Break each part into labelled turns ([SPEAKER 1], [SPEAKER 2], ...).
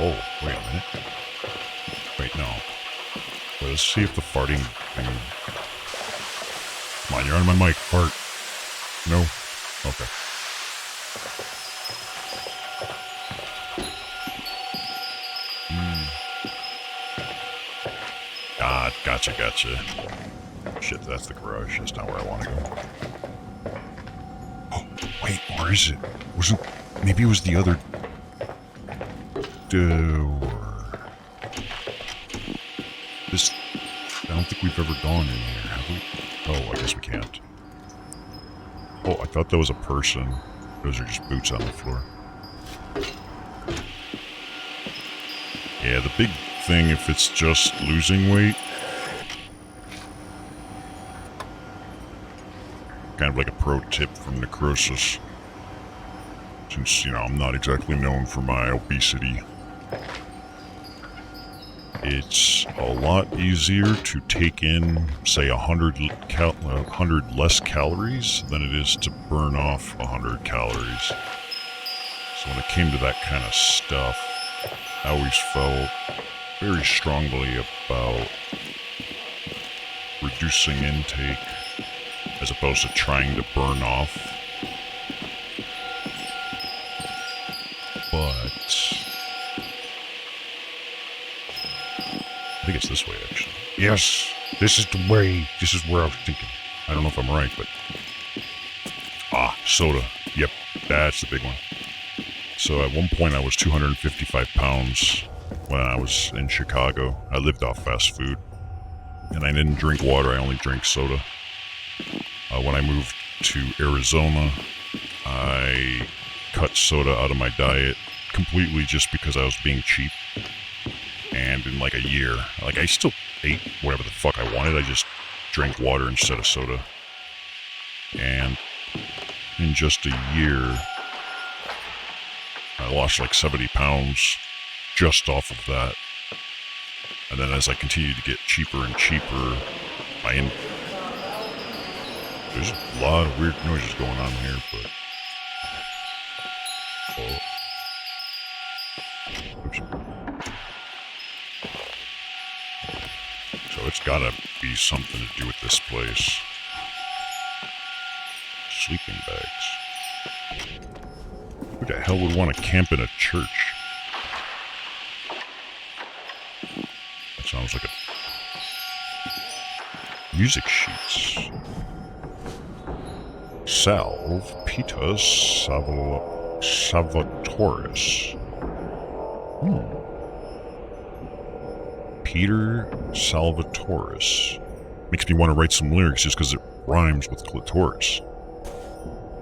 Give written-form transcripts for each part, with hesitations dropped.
[SPEAKER 1] Oh, wait a minute. Wait, no. Let's see if the farting thing... Come on, you're on my mic. Fart. No? Okay. Ah, gotcha. Shit, that's the garage. That's not where I want to go. Oh, wait, or is it? Maybe it was the other door. This... I don't think we've ever gone in here, have we? Oh, I guess we can't. Oh, I thought that was a person. Those are just boots on the floor. Yeah, the big thing, if it's just losing weight, kind of like a pro tip from Necroxix, since, you know, I'm not exactly known for my obesity. It's a lot easier to take in, say, 100 less calories than it is to burn off 100 calories. So when it came to that kind of stuff, I always felt very strongly about reducing intake as opposed to trying to burn off. But I think it's this way, actually. Yes, this is the way. This is where I was thinking. I don't know if I'm right, but... Ah, soda. Yep, that's the big one. So at one point I was 255 pounds when I was in Chicago. I lived off fast food. And I didn't drink water, I only drank soda. When I moved to Arizona, I cut soda out of my diet completely just because I was being cheap. And in like a year, like I still ate whatever the fuck I wanted, I just drank water instead of soda. And in just a year, I lost like 70 pounds just off of that. And then as I continued to get cheaper and cheaper, there's a lot of weird noises going on here, but... Oh. Oops. So it's gotta be something to do with this place. Sleeping bags. Who the hell would want to camp in a church? That sounds like a... Music sheets. Salve Peter Salvatoris. Peter Salvatoris. Makes me want to write some lyrics just because it rhymes with clitoris.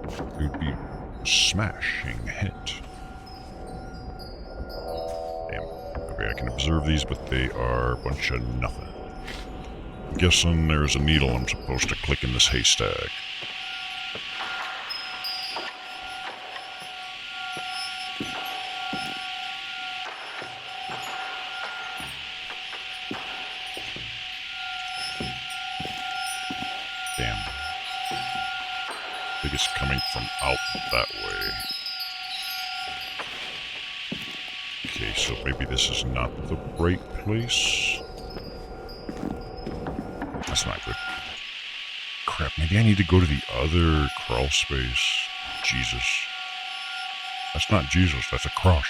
[SPEAKER 1] It would be a smashing hit. Damn. Okay, I can observe these, but they are a bunch of nothing. I'm guessing there's a needle I'm supposed to click in this haystack. Damn. I think it's coming from out that way. Okay, so maybe this is not the right place. That's not good. Crap, maybe I need to go to the other crawl space. Jesus. That's not Jesus, that's a cross.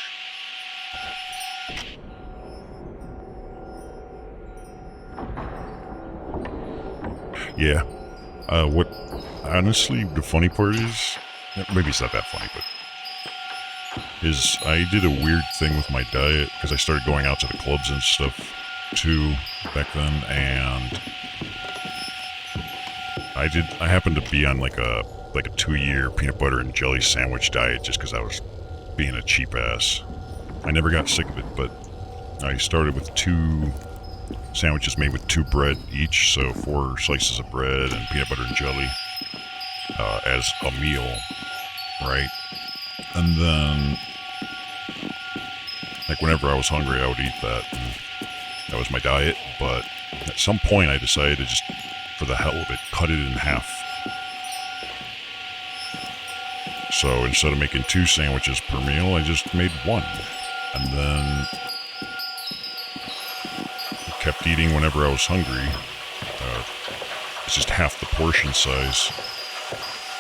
[SPEAKER 1] Yeah. Honestly, the funny part is, maybe it's not that funny, but is I did a weird thing with my diet because I started going out to the clubs and stuff too back then, and I happened to be on like a 2-year peanut butter and jelly sandwich diet just because I was being a cheap ass. I never got sick of it, but I started with 2 sandwiches made with 2 bread each, so 4 slices of bread and peanut butter and jelly as a meal, right? And then, like, whenever I was hungry, I would eat that, and that was my diet. But at some point, I decided to just, for the hell of it, cut it in half. So instead of making 2 sandwiches per meal, I just made 1. And then I kept eating whenever I was hungry. It's just half the portion size.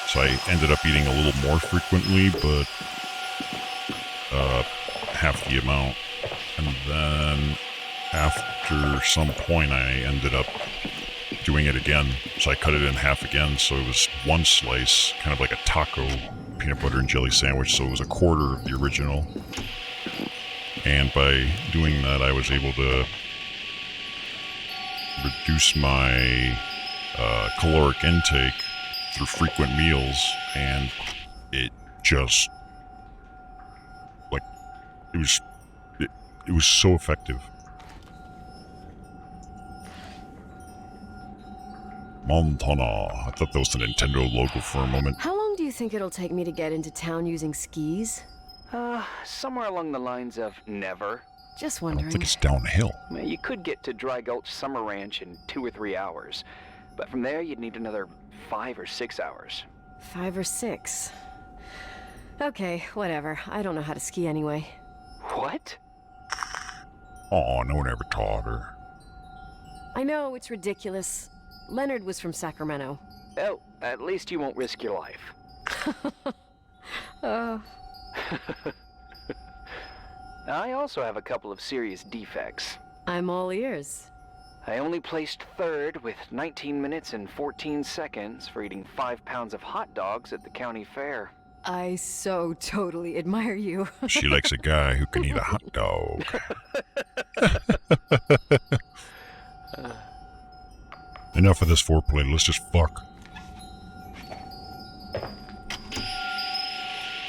[SPEAKER 1] So I ended up eating a little more frequently, but half the amount. And then after some point I ended up doing it again. So I cut it in half again, so it was one slice, kind of like a taco peanut butter and jelly sandwich, so it was a quarter of the original. And by doing that, I was able to reduce my caloric intake through frequent meals, and it just, like, it was so effective. Montana. I thought that was the Nintendo logo for a moment.
[SPEAKER 2] How long do you think it'll take me to get into town using skis?
[SPEAKER 3] Somewhere along the lines of never.
[SPEAKER 2] Just
[SPEAKER 1] I
[SPEAKER 2] wondering.
[SPEAKER 1] don't think it's downhill.
[SPEAKER 3] You could get to Dry Gulch Summer Ranch in 2 or 3 hours, but from there you'd need another 5 or 6 hours.
[SPEAKER 2] 5 or 6. Okay, whatever. I don't know how to ski anyway.
[SPEAKER 3] What?
[SPEAKER 1] Oh, no one ever taught her.
[SPEAKER 2] I know, it's ridiculous. Leonard was from Sacramento.
[SPEAKER 3] Oh, at least you won't risk your life. I also have a couple of serious defects.
[SPEAKER 2] I'm all ears.
[SPEAKER 3] I only placed 3rd with 19 minutes and 14 seconds for eating 5 pounds of hot dogs at the county fair.
[SPEAKER 2] I so totally admire you.
[SPEAKER 1] She likes a guy who can eat a hot dog. Enough of this foreplay, let's just fuck.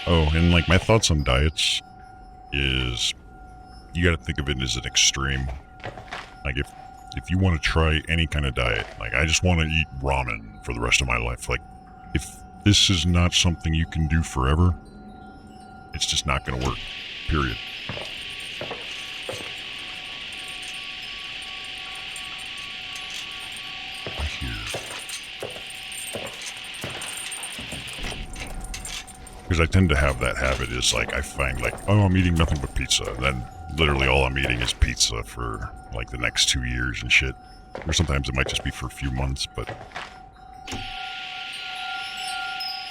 [SPEAKER 1] Oh, and like my thoughts on diets is you gotta think of it as an extreme. Like if you want to try any kind of diet, like I just want to eat ramen for the rest of my life. Like if this is not something you can do forever, it's just not gonna work. Period. Because I tend to have that habit is like I find like, oh, I'm eating nothing but pizza. And then literally all I'm eating is pizza for like the next 2 years and shit. Or sometimes it might just be for a few months, but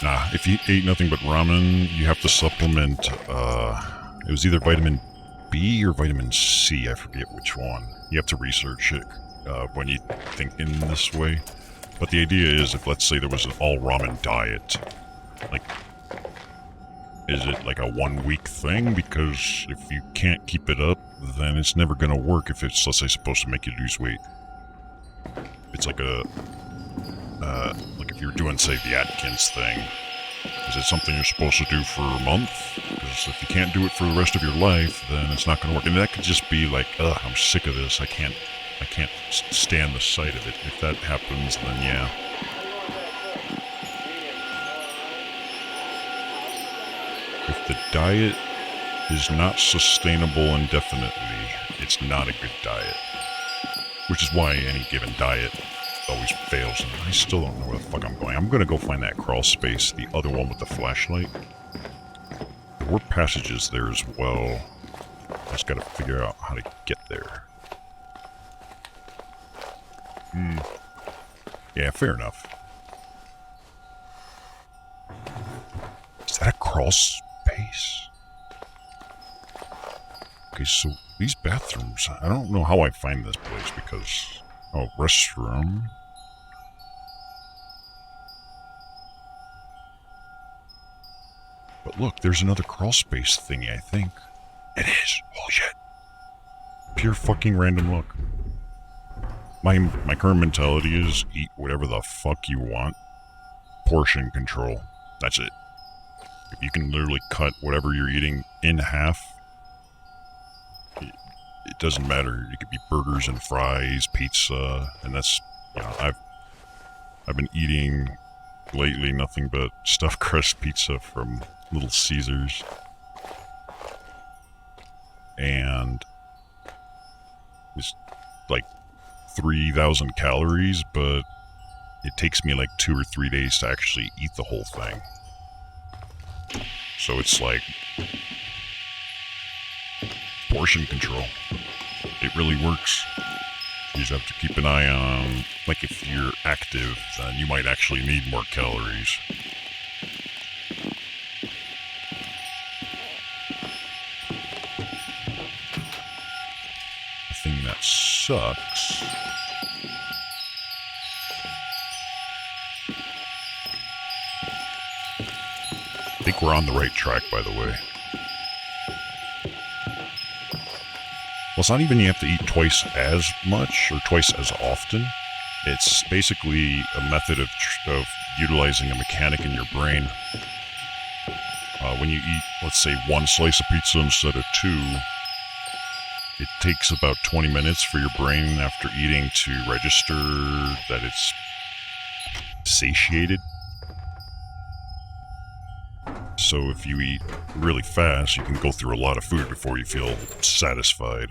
[SPEAKER 1] nah, if you ate nothing but ramen, you have to supplement, it was either vitamin B or vitamin C, I forget which one. You have to research it when you think in this way. But the idea is if let's say there was an all ramen diet, like, is it like a 1 week thing? Because if you can't keep it up, then it's never gonna work if it's, let's say, supposed to make you lose weight. It's like a, like if you're doing, say, the Atkins thing, is it something you're supposed to do for a month? Because if you can't do it for the rest of your life, then it's not gonna work. And that could just be like, ugh, I'm sick of this. I can't stand the sight of it. If that happens, then yeah. If the diet is not sustainable indefinitely, it's not a good diet. Which is why any given diet always fails, and I still don't know where the fuck I'm going. I'm gonna go find that crawl space, the other one with the flashlight. There were passages there as well. I just gotta figure out how to get there. Yeah, fair enough. Is that a crawl space? Okay, so these bathrooms, I don't know how I find this place because... Oh, restroom. But look, there's another crawl space thingy, I think. It is! Holy shit! Pure fucking random luck. My current mentality is eat whatever the fuck you want. Portion control. That's it. If you can literally cut whatever you're eating in half, it doesn't matter. It could be burgers and fries, pizza, and that's, you know, I've been eating lately nothing but stuffed crust pizza from Little Caesars. And it's like 3,000 calories, but it takes me like 2 or 3 days to actually eat the whole thing. So it's like portion control. It really works. You just have to keep an eye on, like if you're active, then you might actually need more calories. The thing that sucks... I think we're on the right track, by the way. Well, it's not even you have to eat twice as much or twice as often. It's basically a method of utilizing a mechanic in your brain. When you eat, let's say, 1 slice of pizza instead of 2, it takes about 20 minutes for your brain after eating to register that it's satiated. So if you eat really fast, you can go through a lot of food before you feel satisfied.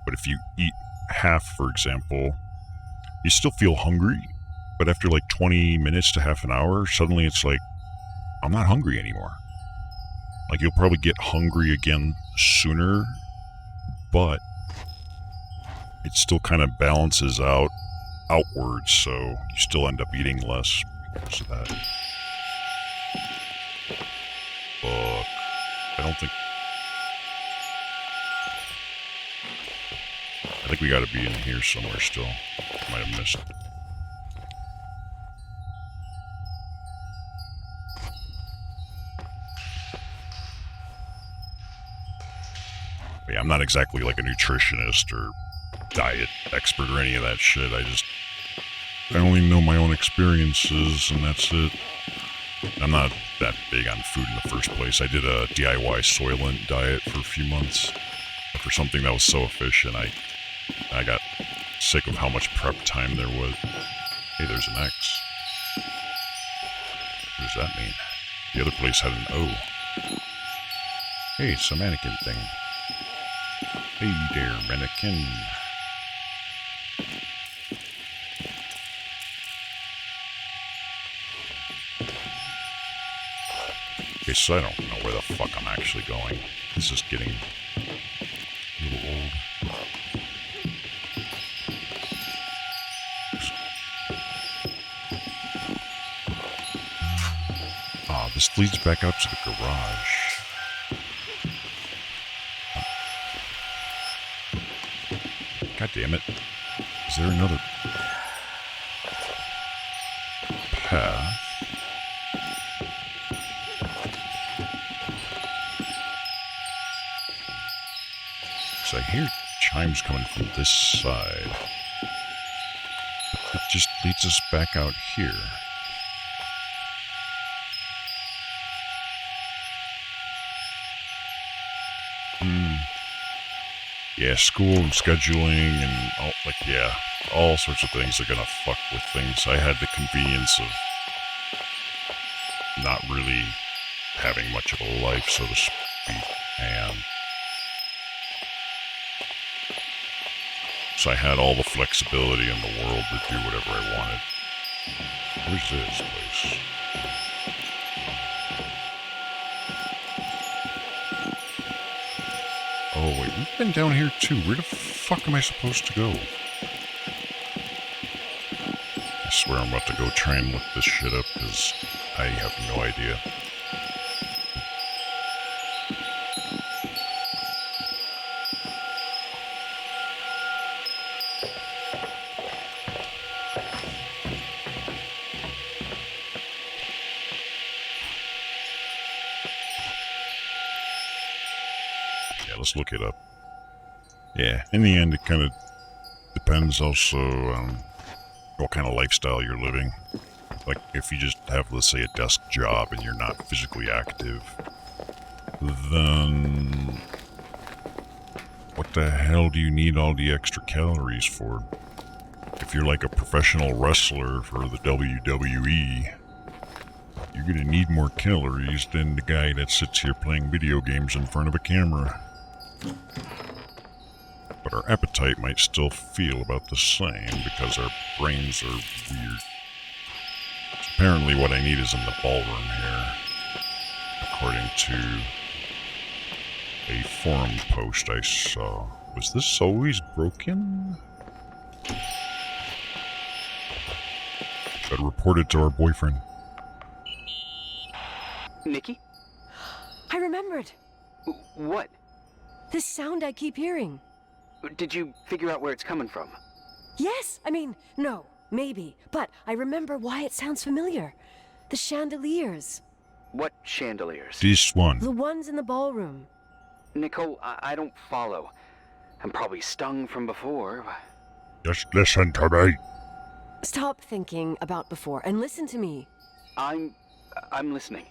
[SPEAKER 1] But if you eat half, for example, you still feel hungry, but after like 20 minutes to half an hour, suddenly it's like, I'm not hungry anymore. Like, you'll probably get hungry again sooner, but it still kind of balances out outwards, so you still end up eating less because of that. Fuck. I don't think... I think we gotta be in here somewhere still. Might have missed it. But yeah, I'm not exactly like a nutritionist or diet expert or any of that shit. I only know my own experiences, and that's it. I'm not that big on food in the first place. I did a DIY Soylent diet for a few months for something that was so efficient. I got sick of how much prep time there was. Hey, there's an X. What does that mean? The other place had an O. Hey, it's a mannequin thing. Hey there, mannequin. Okay, so I don't know where the fuck I'm actually going. This is getting a little old. This leads back up to the garage. God damn it. Is there another path? Because I hear chimes coming from this side. It just leads us back out here. Yeah, school and scheduling and all sorts of things are gonna fuck with things. I had the convenience of not really having much of a life, so to speak, and so I had all the flexibility in the world to do whatever I wanted. Where's this place? Oh wait, we've been down here too. Where the fuck am I supposed to go? I swear I'm about to go try and look this shit up because I have no idea. Let's look it up. Yeah, in the end, it kind of depends also on what kind of lifestyle you're living. Like, if you just have, let's say, a desk job and you're not physically active, then what the hell do you need all the extra calories for? If you're like a professional wrestler for the WWE, you're gonna need more calories than the guy that sits here playing video games in front of a camera. But our appetite might still feel about the same because our brains are weird. So apparently what I need is in the ballroom here, according to a forum post I saw. Was this always broken? Gotta report it to our boyfriend.
[SPEAKER 3] Nikki?
[SPEAKER 2] I remembered.
[SPEAKER 3] What?
[SPEAKER 2] This sound I keep hearing.
[SPEAKER 3] Did you figure out where it's coming from?
[SPEAKER 2] Yes, I mean, no, maybe. But I remember why it sounds familiar. The chandeliers.
[SPEAKER 3] What chandeliers?
[SPEAKER 1] This one.
[SPEAKER 2] The ones in the ballroom.
[SPEAKER 3] Nicole, I don't follow. I'm probably stung from before.
[SPEAKER 1] Just listen to me.
[SPEAKER 2] Stop thinking about before and listen to me.
[SPEAKER 3] I'm listening.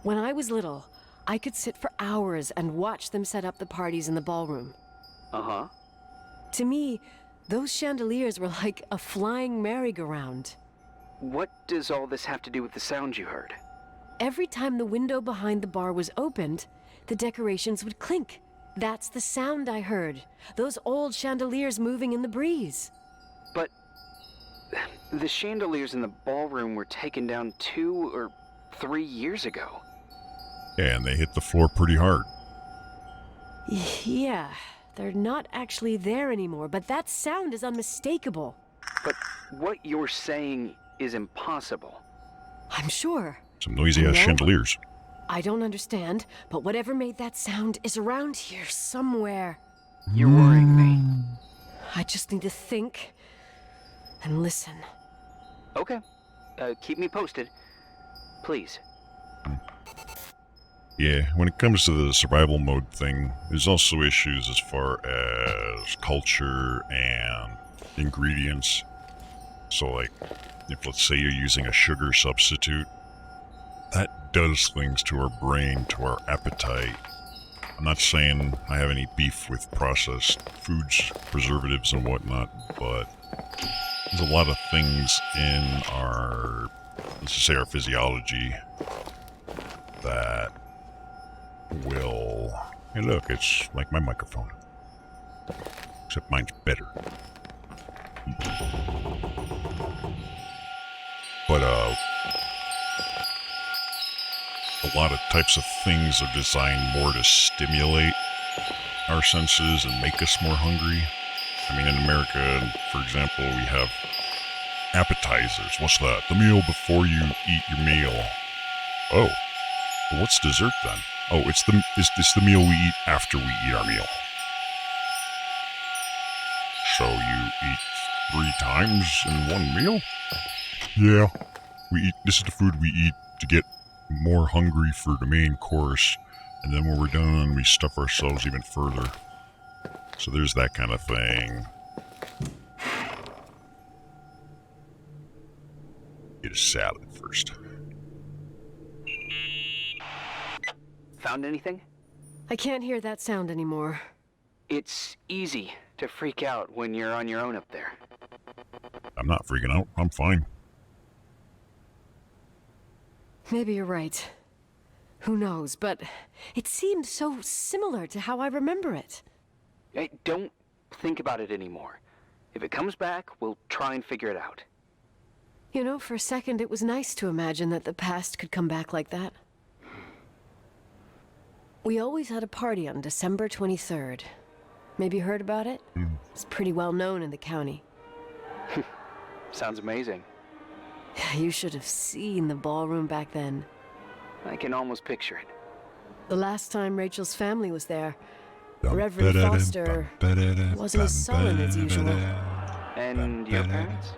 [SPEAKER 2] When I was little, I could sit for hours and watch them set up the parties in the ballroom.
[SPEAKER 3] Uh-huh.
[SPEAKER 2] To me, those chandeliers were like a flying merry-go-round.
[SPEAKER 3] What does all this have to do with the sound you heard?
[SPEAKER 2] Every time the window behind the bar was opened, the decorations would clink. That's the sound I heard. Those old chandeliers moving in the breeze.
[SPEAKER 3] But the chandeliers in the ballroom were taken down 2 or 3 years ago.
[SPEAKER 1] And they hit the floor pretty hard.
[SPEAKER 2] Yeah, they're not actually there anymore, but that sound is unmistakable.
[SPEAKER 3] But what you're saying is impossible.
[SPEAKER 2] I'm sure.
[SPEAKER 1] Some noisy ass
[SPEAKER 2] No.
[SPEAKER 1] chandeliers.
[SPEAKER 2] I don't understand, but whatever made that sound is around here somewhere.
[SPEAKER 3] You're worrying me.
[SPEAKER 2] I just need to think and listen.
[SPEAKER 3] Okay. Keep me posted. Please.
[SPEAKER 1] Yeah, when it comes to the survival mode thing, there's also issues as far as culture and ingredients. So, like, if let's say you're using a sugar substitute, that does things to our brain, to our appetite. I'm not saying I have any beef with processed foods, preservatives, and whatnot, but there's a lot of things in our, let's just say our physiology, that will... Hey look, it's like my microphone. Except mine's better. But, a lot of types of things are designed more to stimulate our senses and make us more hungry. I mean, in America, for example, we have appetizers. What's that? The meal before you eat your meal. Oh. Well, what's dessert then? Oh, it's the meal we eat after we eat our meal. So you eat 3 times in one meal? Yeah. This is the food we eat to get more hungry for the main course, and then when we're done, we stuff ourselves even further. So there's that kind of thing. Get a salad first.
[SPEAKER 3] Found anything?
[SPEAKER 2] I can't hear that sound anymore.
[SPEAKER 3] It's easy to freak out when you're on your own up there.
[SPEAKER 1] I'm not freaking out. I'm fine.
[SPEAKER 2] Maybe you're right. Who knows, but it seemed so similar to how I remember it.
[SPEAKER 3] Hey, don't think about it anymore. If it comes back, we'll try and figure it out.
[SPEAKER 2] You know, for a second it was nice to imagine that the past could come back like that. We always had a party on December 23rd. Maybe you heard about it? It's pretty well known in the county.
[SPEAKER 3] Sounds amazing.
[SPEAKER 2] You should have seen the ballroom back then.
[SPEAKER 3] I can almost picture it.
[SPEAKER 2] The last time Rachel's family was there, Reverend Foster wasn't as sullen as usual.
[SPEAKER 3] And your parents?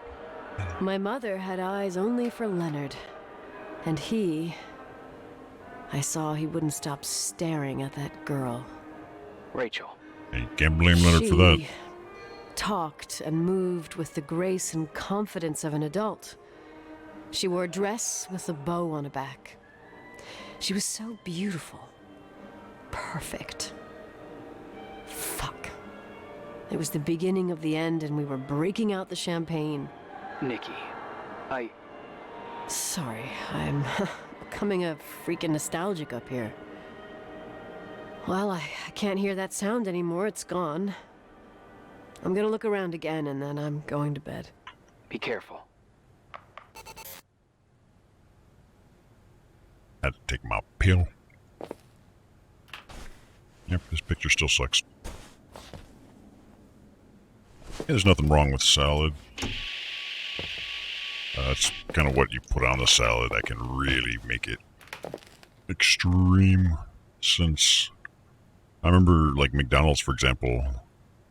[SPEAKER 2] My mother had eyes only for Leonard. And I saw he wouldn't stop staring at that girl.
[SPEAKER 3] Rachel.
[SPEAKER 1] You can't blame Leonard for that.
[SPEAKER 2] She talked and moved with the grace and confidence of an adult. She wore a dress with a bow on her back. She was so beautiful. Perfect. Fuck. It was the beginning of the end and we were breaking out the champagne.
[SPEAKER 3] Nikki,
[SPEAKER 2] Sorry, I'm becoming a freaking nostalgic up here. Well, I can't hear that sound anymore. It's gone. I'm gonna look around again and then I'm going to bed.
[SPEAKER 3] Be careful.
[SPEAKER 1] Had to take my pill. Yep, this picture still sucks. Yeah, there's nothing wrong with salad. That's kind of what you put on the salad that can really make it extreme. Since I remember, like McDonald's, for example,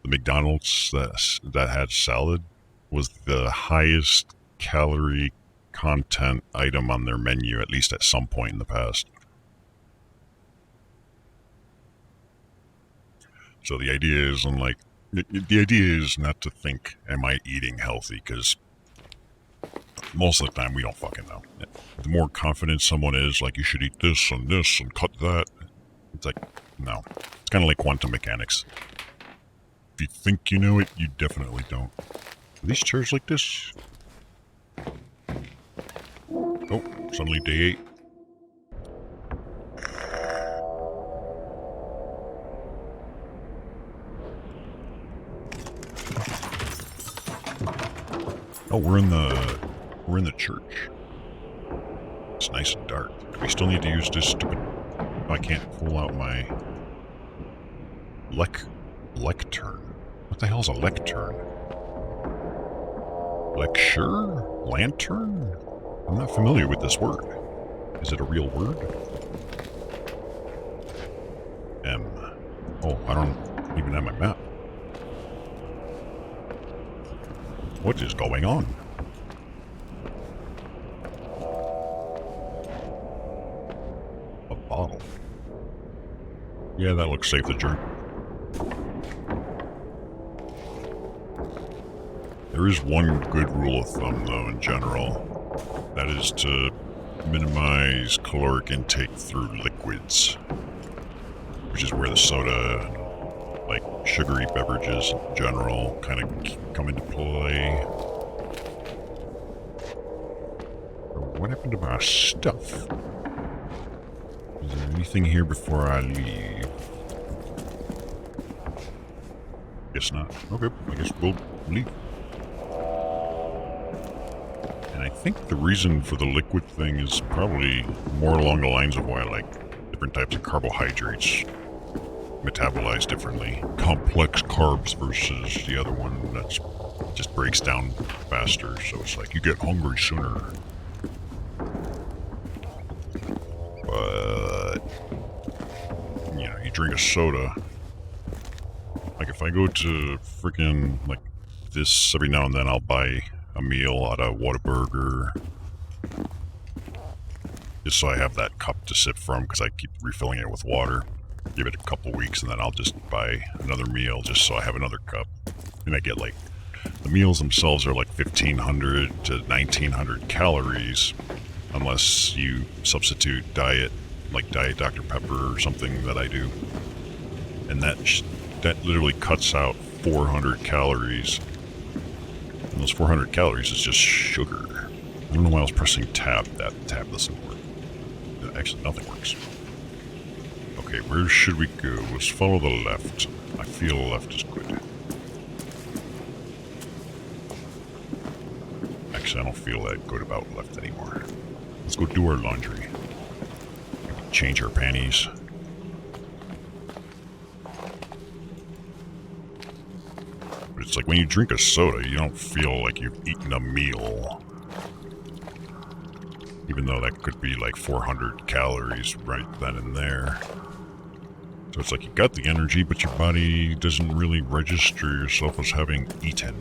[SPEAKER 1] the McDonald's that had salad was the highest calorie content item on their menu, at least at some point in the past. So the idea is, the idea is not to think, am I eating healthy? Because most of the time we don't fucking know. The more confident someone is, like, you should eat this and cut that. It's like, no. It's kind of like quantum mechanics. If you think you know it, you definitely don't. Are these chairs like this? Oh, suddenly day 8. Oh, we're in the church. It's nice and dark. Do we still need to use this stupid... Oh, I can't pull out my... Lectern. What the hell's a lectern? Lecture? Lantern? I'm not familiar with this word. Is it a real word? M. Oh, I don't even have my map. What is going on? A bottle. Yeah, that looks safe to drink. There is one good rule of thumb, though, in general. That is to minimize caloric intake through liquids. Which is where the soda, like sugary beverages in general, kind of come into play. What happened to my stuff? Is there anything here before I leave? Guess not. Okay, I guess we'll leave. And I think the reason for the liquid thing is probably more along the lines of why I like different types of carbohydrates metabolize differently. Complex carbs versus the other one that's just breaks down faster, so it's like you get hungry sooner. But you know, you drink a soda. Like if I go to freaking like this every now and then, I'll buy a meal at a Whataburger just so I have that cup to sip from, because I keep refilling it with water. Give it a couple weeks and then I'll just buy another meal just so I have another cup. And I get like, the meals themselves are like 1,500 to 1,900 calories unless you substitute diet, like Diet Dr. Pepper or something that I do. And that literally cuts out 400 calories. And those 400 calories is just sugar. I don't know why I was pressing tab. That tab doesn't work. Actually, nothing works. Okay, where should we go? Let's follow the left. I feel left is good. Actually, I don't feel that good about left anymore. Let's go do our laundry. Change our panties. But it's like when you drink a soda, you don't feel like you've eaten a meal. Even though that could be like 400 calories right then and there. So it's like you got the energy, but your body doesn't really register yourself as having eaten.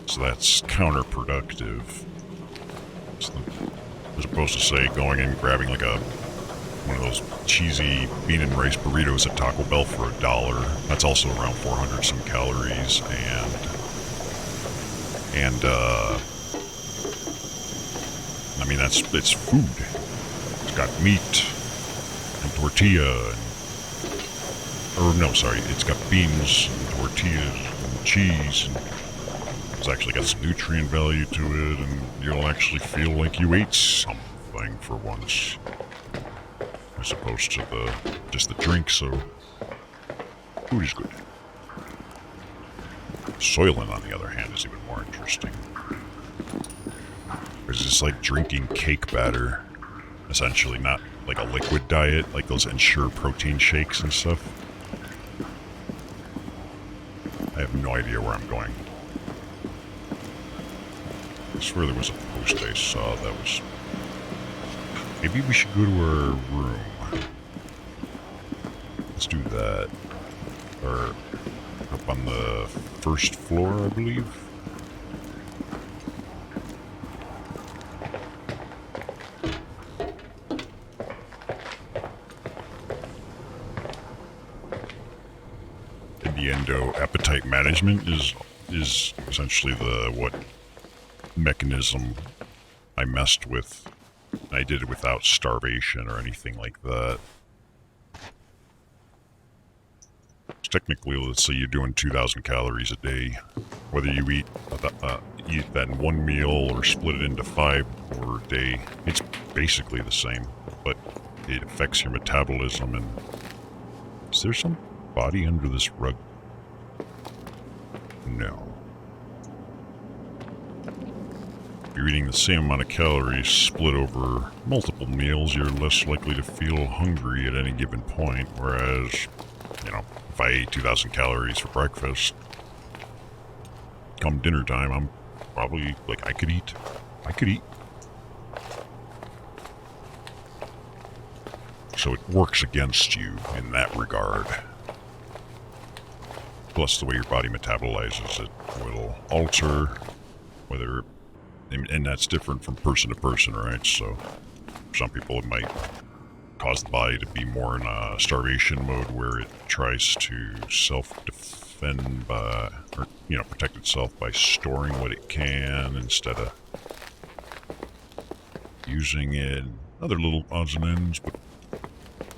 [SPEAKER 1] So that's counterproductive. So as opposed to, say, going and grabbing like one of those cheesy bean and rice burritos at Taco Bell for $1. That's also around 400 some calories, and I mean, it's food. It's got meat and tortilla, it's got beans and tortillas and cheese, and it's actually got some nutrient value to it, and you'll actually feel like you ate something for once, as opposed to just the drink. So food is good. Soylent, on the other hand, is even more interesting. It's just like drinking cake batter, essentially, not like a liquid diet, like those Ensure protein shakes and stuff. I have no idea where I'm going. I swear there was a post I saw that was... Maybe we should go to our room. Let's do that. Or up on the first floor, I believe. Endo appetite management is essentially the what mechanism I messed with. I did it without starvation or anything like that. Technically, let's say you're doing 2,000 calories a day, whether you eat that in one meal or split it into 5 or a day, it's basically the same, but it affects your metabolism. And is there some body under this rug? No. If you're eating the same amount of calories split over multiple meals, you're less likely to feel hungry at any given point, whereas, you know, if I ate 2,000 calories for breakfast, come dinner time, I'm probably, like, I could eat. So it works against you in that regard. Plus the way your body metabolizes it will alter whether, and that's different from person to person, right? So some people it might cause the body to be more in a starvation mode where it tries to self-defend by, or, you know, protect itself by storing what it can instead of using it. Other little odds and ends, but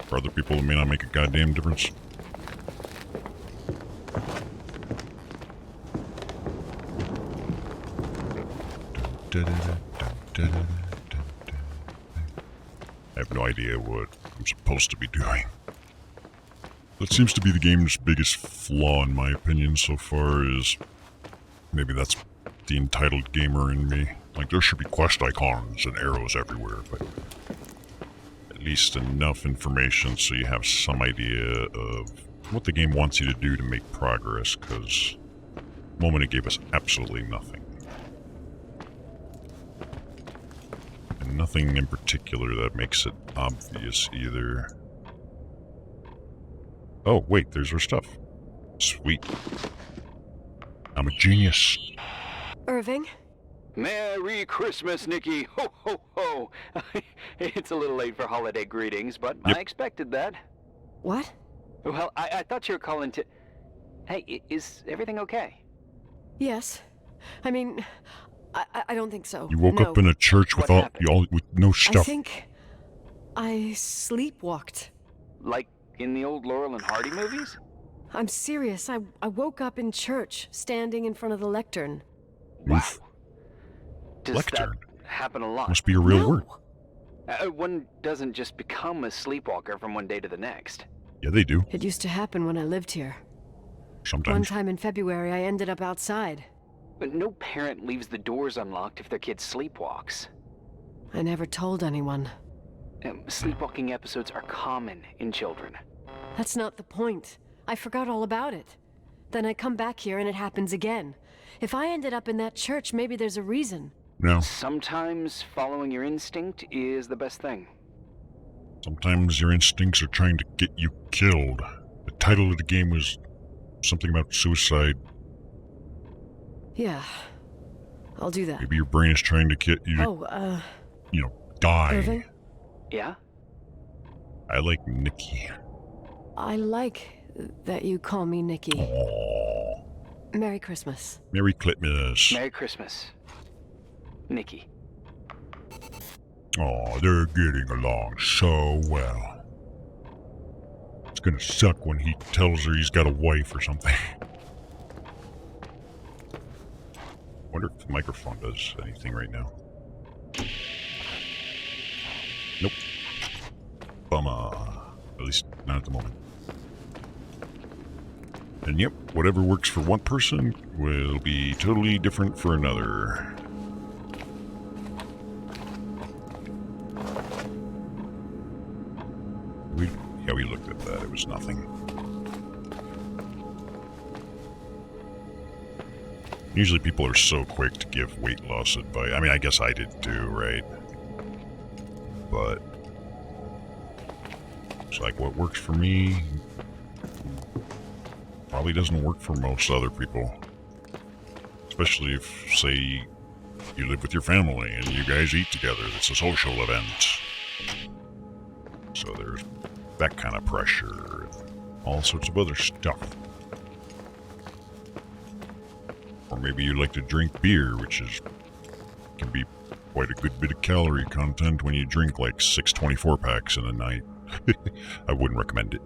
[SPEAKER 1] for other people it may not make a goddamn difference. I have no idea what I'm supposed to be doing. That seems to be the game's biggest flaw, in my opinion, so far, is maybe that's the entitled gamer in me. Like, there should be quest icons and arrows everywhere, but at least enough information so you have some idea of what the game wants you to do to make progress, because the moment it gave us absolutely nothing. And nothing in particular that makes it obvious either. Oh, wait, there's our stuff. Sweet. I'm a genius.
[SPEAKER 2] Irving?
[SPEAKER 3] Merry Christmas, Nikki! Ho, ho, ho! It's a little late for holiday greetings, but
[SPEAKER 1] Yep.
[SPEAKER 3] I expected that.
[SPEAKER 2] What?
[SPEAKER 3] Well, I thought you were calling to... Hey, is everything okay?
[SPEAKER 2] Yes. I mean, I don't think so.
[SPEAKER 1] You woke
[SPEAKER 2] No.
[SPEAKER 1] up in a church with
[SPEAKER 3] What happened?
[SPEAKER 1] with no
[SPEAKER 2] I
[SPEAKER 1] stuff.
[SPEAKER 2] think I sleepwalked.
[SPEAKER 3] Like in the old Laurel and Hardy movies?
[SPEAKER 2] I'm serious. I woke up in church, standing in front of the lectern.
[SPEAKER 1] Oof.
[SPEAKER 3] Does
[SPEAKER 1] Lectern?
[SPEAKER 3] that happen a lot?
[SPEAKER 1] Must be a real
[SPEAKER 2] No.
[SPEAKER 1] word.
[SPEAKER 3] One doesn't just become a sleepwalker from one day to the next.
[SPEAKER 1] Yeah, they do.
[SPEAKER 2] It used to happen when I lived here. One
[SPEAKER 1] Sometimes.
[SPEAKER 2] time in February, I ended up outside.
[SPEAKER 3] But no parent leaves the doors unlocked if their kid sleepwalks.
[SPEAKER 2] I never told anyone.
[SPEAKER 3] Sleepwalking episodes are common in children.
[SPEAKER 2] That's not the point. I forgot all about it. Then I come back here and it happens again. If I ended up in that church, maybe there's a reason.
[SPEAKER 1] No.
[SPEAKER 3] Sometimes following your instinct is the best thing.
[SPEAKER 1] Sometimes your instincts are trying to get you killed. The title of the game was something about suicide.
[SPEAKER 2] Yeah. I'll do that.
[SPEAKER 1] Maybe your brain is trying to get you to,
[SPEAKER 2] Oh,
[SPEAKER 1] die.
[SPEAKER 2] Irving?
[SPEAKER 3] Yeah?
[SPEAKER 1] I like Nikki.
[SPEAKER 2] I like that you call me Nikki.
[SPEAKER 1] Aww.
[SPEAKER 2] Merry Christmas.
[SPEAKER 1] Merry Clitmas.
[SPEAKER 3] Merry Christmas, Nikki.
[SPEAKER 1] Aw, they're getting along so well. It's gonna suck when he tells her he's got a wife or something. Wonder if the microphone does anything right now. Nope. Bummer. At least not at the moment. And yep, whatever works for one person will be totally different for another. Yeah, we looked at that. It was nothing. Usually people are so quick to give weight loss advice. I mean, I guess I did too, right? But it's like what works for me probably doesn't work for most other people. Especially if, say, you live with your family and you guys eat together. It's a social event. So there's that kind of pressure. All sorts of other stuff. Or maybe you like to drink beer, which can be quite a good bit of calorie content when you drink like 6 24-packs in a night. I wouldn't recommend it.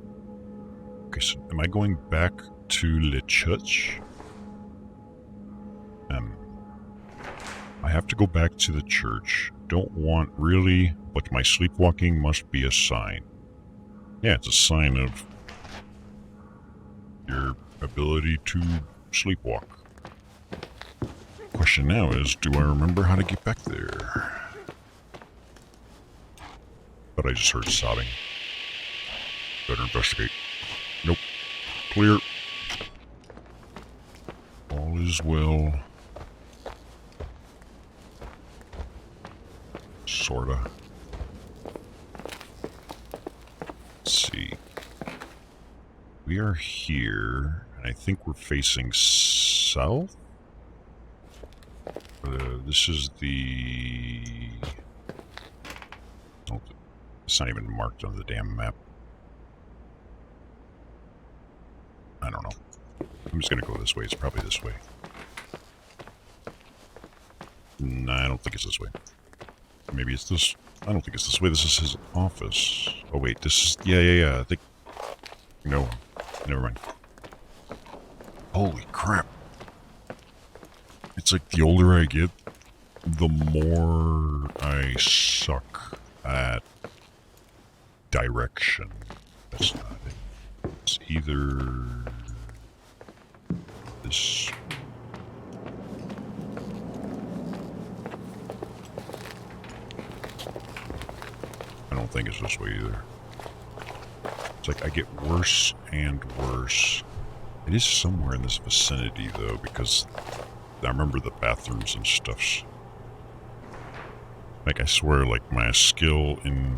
[SPEAKER 1] Okay, so am I going back to Le Church? I have to go back to the church. Don't want really, but my sleepwalking must be a sign. Yeah, it's a sign of your ability to sleepwalk. Question now is, do I remember how to get back there? But I just heard sobbing. Better investigate. Nope. Clear. All is well. Sorta. Let's see. We are here, and I think we're facing south? This is the... Oh, it's not even marked on the damn map. I don't know. I'm just gonna go this way. It's probably this way. Nah, I don't think it's this way. Maybe it's this. I don't think it's this way. This is his office. Oh wait, this is... Yeah. I think... No. Never mind. Holy crap. It's like the older I get, the more I suck at direction. That's not it. It's either this. I don't think it's this way either. It's like I get worse and worse. It is somewhere in this vicinity though, because I remember the bathrooms and stuff. Like, I swear, like, my skill in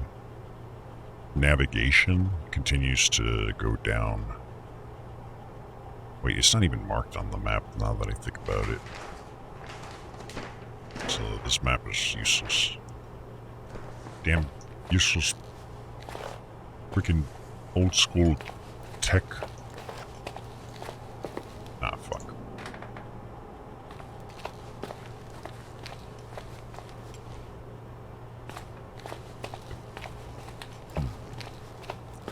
[SPEAKER 1] navigation continues to go down. Wait, it's not even marked on the map now that I think about it. So this map is useless. Damn useless freaking old school tech. Ah, fuck.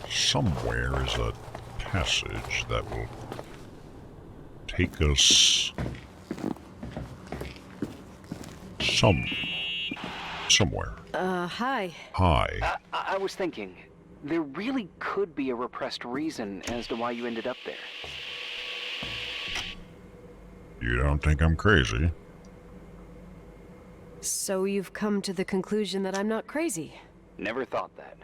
[SPEAKER 1] Somewhere is a passage that will take us somewhere.
[SPEAKER 2] Hi.
[SPEAKER 1] Hi.
[SPEAKER 3] I was thinking, there really could be a repressed reason as to why you ended up there.
[SPEAKER 1] You don't think I'm crazy?
[SPEAKER 2] So you've come to the conclusion that I'm not crazy?
[SPEAKER 3] Never thought that.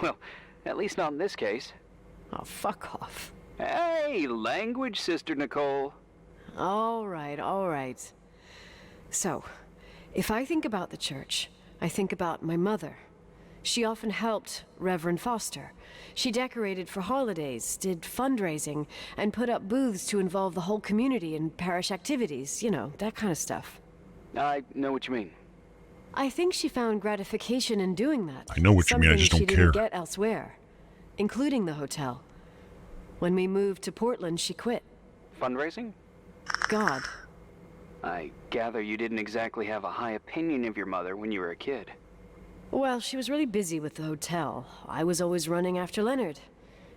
[SPEAKER 3] Well, at least not in this case.
[SPEAKER 2] Oh, fuck off.
[SPEAKER 3] Hey, language, Sister Nicole.
[SPEAKER 2] All right. So, if I think about the church, I think about my mother. She often helped Reverend Foster. She decorated for holidays, did fundraising, and put up booths to involve the whole community in parish activities, you know, that kind of stuff.
[SPEAKER 3] I know what you mean.
[SPEAKER 2] I think she found gratification in doing that.
[SPEAKER 1] I know what you mean, I just don't
[SPEAKER 2] Something she
[SPEAKER 1] care.
[SPEAKER 2] didn't get elsewhere, including the hotel. When we moved to Portland, she quit.
[SPEAKER 3] Fundraising?
[SPEAKER 2] God.
[SPEAKER 3] I gather you didn't exactly have a high opinion of your mother when you were a kid.
[SPEAKER 2] Well, she was really busy with the hotel. I was always running after Leonard.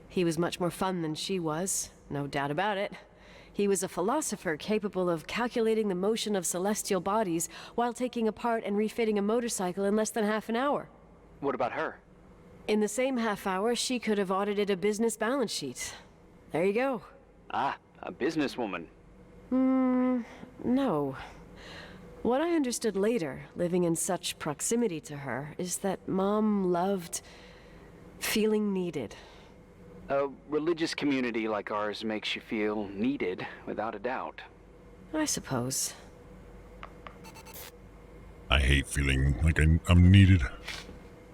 [SPEAKER 2] He was much more fun than she was, no doubt about it. He was a philosopher capable of calculating the motion of celestial bodies while taking apart and refitting a motorcycle in less than half an hour.
[SPEAKER 3] What about her?
[SPEAKER 2] In the same half hour, she could have audited a business balance sheet. There you go.
[SPEAKER 3] Ah, a businesswoman.
[SPEAKER 2] No. What I understood later, living in such proximity to her, is that Mom loved Feeling needed.
[SPEAKER 3] A religious community like ours makes you feel needed, without a doubt.
[SPEAKER 2] I suppose.
[SPEAKER 1] I hate feeling like I'm needed.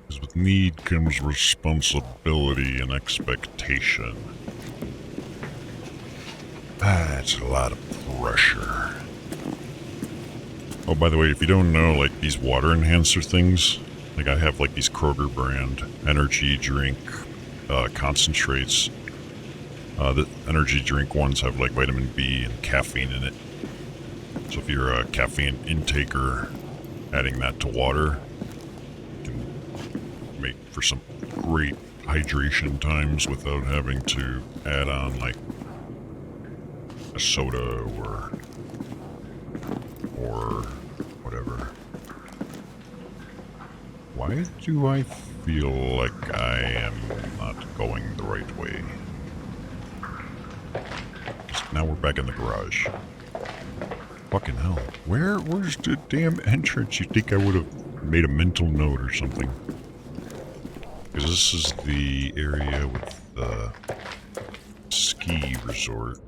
[SPEAKER 1] Because with need comes responsibility and expectation. That's a lot of pressure. Oh, by the way, if you don't know, like, these water enhancer things, like, I have, like, these Kroger brand energy drink concentrates. The energy drink ones have, like, vitamin B and caffeine in it. So if you're a caffeine intaker, adding that to water can make for some great hydration times without having to add on, like, a soda or whatever. Why do I feel like I am not going the right way? Now we're back in the garage. Fucking hell. Where's the damn entrance? You'd think I would have made a mental note or something. Because this is the area with the ski resort.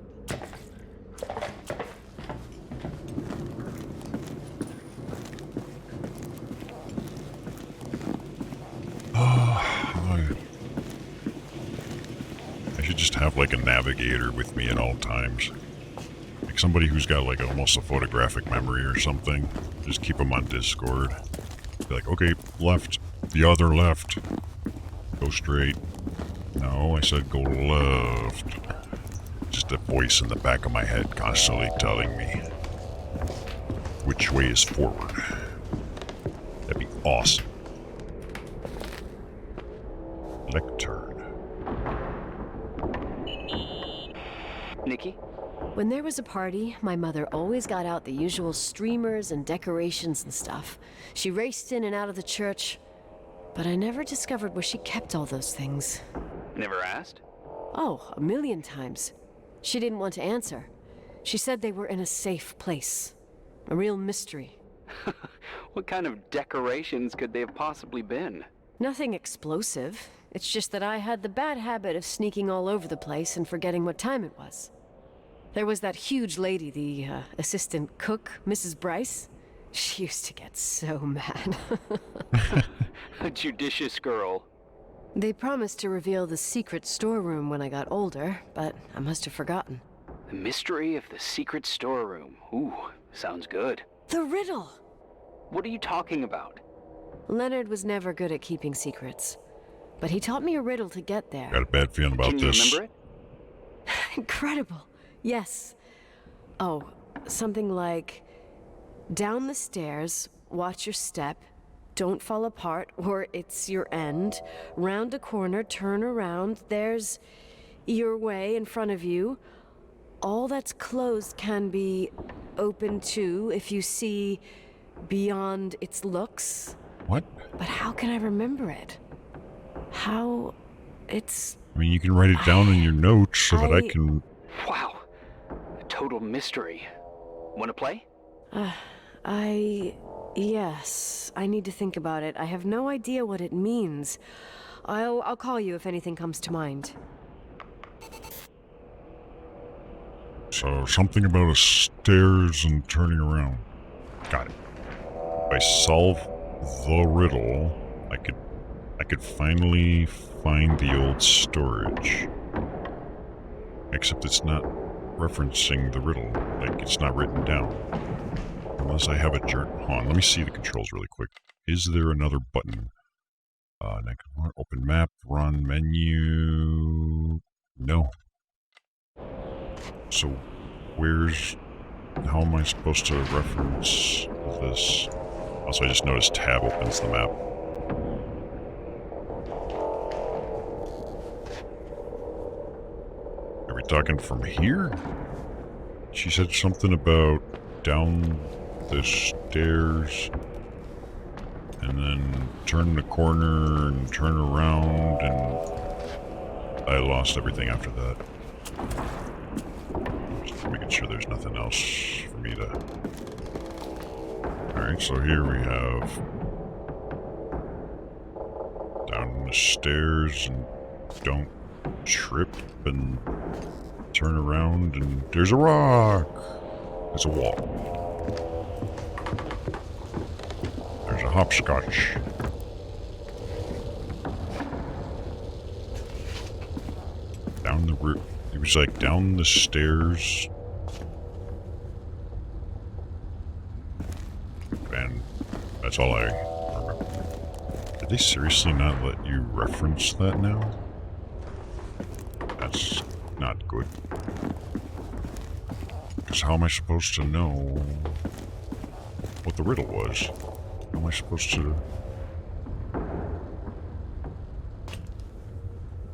[SPEAKER 1] I should just have like a navigator with me at all times. Like somebody who's got like almost a photographic memory or something. Just keep them on Discord. Be like, okay, left, the other left. Go straight. No, I said go left. Just a voice in the back of my head constantly telling me which way is forward. That'd be awesome. Lectern.
[SPEAKER 3] Nikki?
[SPEAKER 2] When there was a party, my mother always got out the usual streamers and decorations and stuff. She raced in and out of the church, but I never discovered where she kept all those things.
[SPEAKER 3] Never asked?
[SPEAKER 2] Oh, a million times. She didn't want to answer. She said they were in a safe place. A real mystery.
[SPEAKER 3] What kind of decorations could they have possibly been?
[SPEAKER 2] Nothing explosive. It's just that I had the bad habit of sneaking all over the place and forgetting what time it was. There was that huge lady, the assistant cook, Mrs. Bryce. She used to get so mad.
[SPEAKER 3] A judicious girl.
[SPEAKER 2] They promised to reveal the secret storeroom when I got older, but I must have forgotten.
[SPEAKER 3] The mystery of the secret storeroom. Ooh, sounds good.
[SPEAKER 2] The riddle!
[SPEAKER 3] What are you talking about?
[SPEAKER 2] Leonard was never good at keeping secrets, but he taught me a riddle to get there.
[SPEAKER 1] Got a bad feeling about
[SPEAKER 3] Can you
[SPEAKER 1] this.
[SPEAKER 3] remember it?
[SPEAKER 2] Incredible. Yes. Oh, something like, down the stairs, watch your step, don't fall apart or it's your end, round a corner, turn around, there's your way in front of you. All that's closed can be open too if you see beyond its looks.
[SPEAKER 1] What?
[SPEAKER 2] But how can I remember it? How... it's...
[SPEAKER 1] I mean, you can write it down in your notes so that I can...
[SPEAKER 3] Wow. A total mystery. Wanna play?
[SPEAKER 2] Yes, I need to think about it. I have no idea what it means. I'll call you if anything comes to mind.
[SPEAKER 1] So, something about a stairs and turning around. Got it. If I solve the riddle, I could finally find the old storage. Except it's not referencing the riddle. Like, it's not written down. Unless I have a journal. Hold on, let me see the controls really quick. Is there another button? Next one, open map, run, menu... No. So, how am I supposed to reference this? Also, I just noticed tab opens the map. Are we talking from here? She said something about down the stairs and then turn the corner and turn around, and I lost everything after that. Just making sure there's nothing else for me to... Alright, so here we have down the stairs and don't trip and turn around and there's a rock. There's a wall. There's a hopscotch. Down the route. It was like down the stairs. And that's all I remember. Did they seriously not let you reference that now? That's not good. Because how am I supposed to know what the riddle was? How am I supposed to